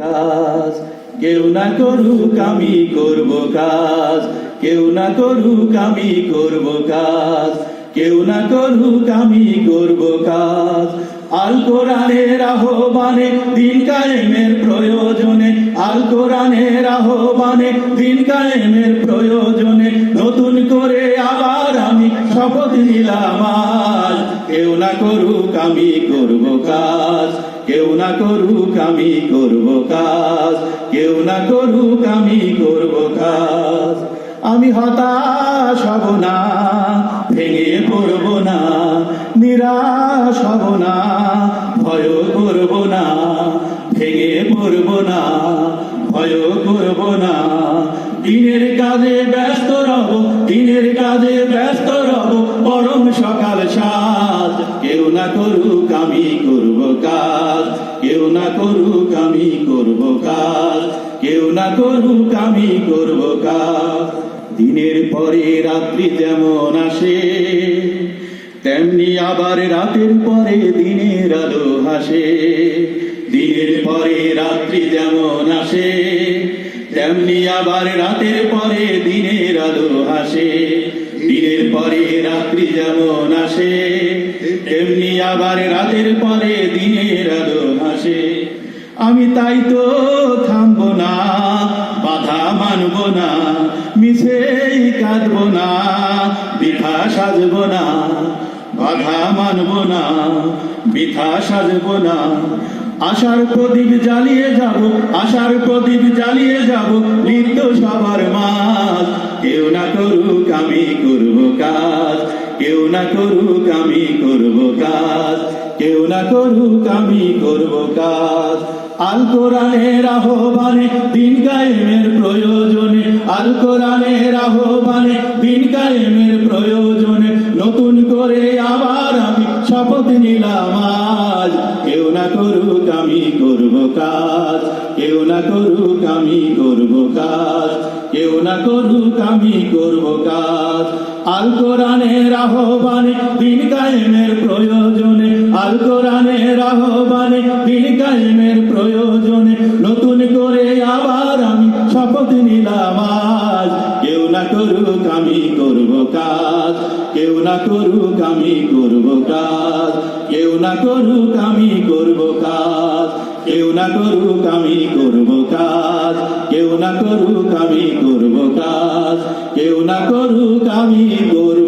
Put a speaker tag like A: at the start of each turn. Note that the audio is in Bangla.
A: কাজ কেউ না করুক আমি করব কাজ, কেউ না করুক আমি করব কাজ, কেউ না করুক আমি করব কাজ। আল কোরআনের আহ্বানে দিন কায়েমের প্রয়োজনে, আল কোরআনের আহ্বানে দিন কায়েমের প্রয়োজনে নতুন করে আবার আমি শপথ নিলাম আজ। কেউ না করুক আমি করব কাজ, কেউ না করুক আমি করব কাজ, কেউ না করুক আমি করব কাজ। আমি হতাশ হব না, ভেঙে পড়ব না, নিরাশ হব না, ভয় করব না, ভেঙে পড়ব না, ভয় করব না। দিনের কাজে ব্যস্ত রব, দিনের কাজে ব্যস্ত রব, বরং সকাল সাজ। কেউ না করুক আমি করব কাজ, কেউ না করুক আমি করব কাজ, কেউ না করুক আমি করব কাজ। দিনের পরে রাত্রি যেমন আসে, তেমনি আবার রাতের পরে দিনের আলো হাসে। দিনের পরে রাত্রি যেমন আসে, তেমনি আবার রাতের পরে দিনের আলো হাসে। দিনের পরে রাত্রি যেমন আসে, তেমনি আবার রাতের পরে দিনের আলো হাসে। আমি তাই তো থামব না, বাধা মানব না, মিছেই কাঁদব না, বৃথা সাজব না। বাধা মানব না, বৃথা সাজব না। আশার প্রদীপ জ্বালিয়ে যাব, আশার প্রদীপ জ্বালিয়ে যাব নিত্য সবার মাঝ। কেউ না করুক আমি করব কাজ, কেউ না করুক আমি করব কাজ, কেউ না করুক আমি করব কাজ। আল কোরআনের আহ্বানে দিন কায়েমের প্রয়োজনে, আল কোরআনের আহ্বানে দিন কায়েমের প্রয়োজনে নতুন করে আবার আমি শপথ নিলাম আজ। কেউ না করুক আমি করব কাজ, কেউ না করুক আমি করব কাজ, কেউ না করুক আমি করব কাজ। আল কোরআনের আহ্বানে দিন কায়েমের প্রয়োজনে, আল কোরআনের আহ্বানে দিন কায়েমের প্রয়োজনে নতুন করে আবার আমি শপথ নিলাম আজ। কেউ না করুক আমি করব কাজ, কেউ না করুক আমি করব কাজ, কেউ না করুক আমি করব কাজ, কেউ না করুক আমি করব কাজ, কেউ না করুক আমি করব কাজ, কেউ না করুক আমি করব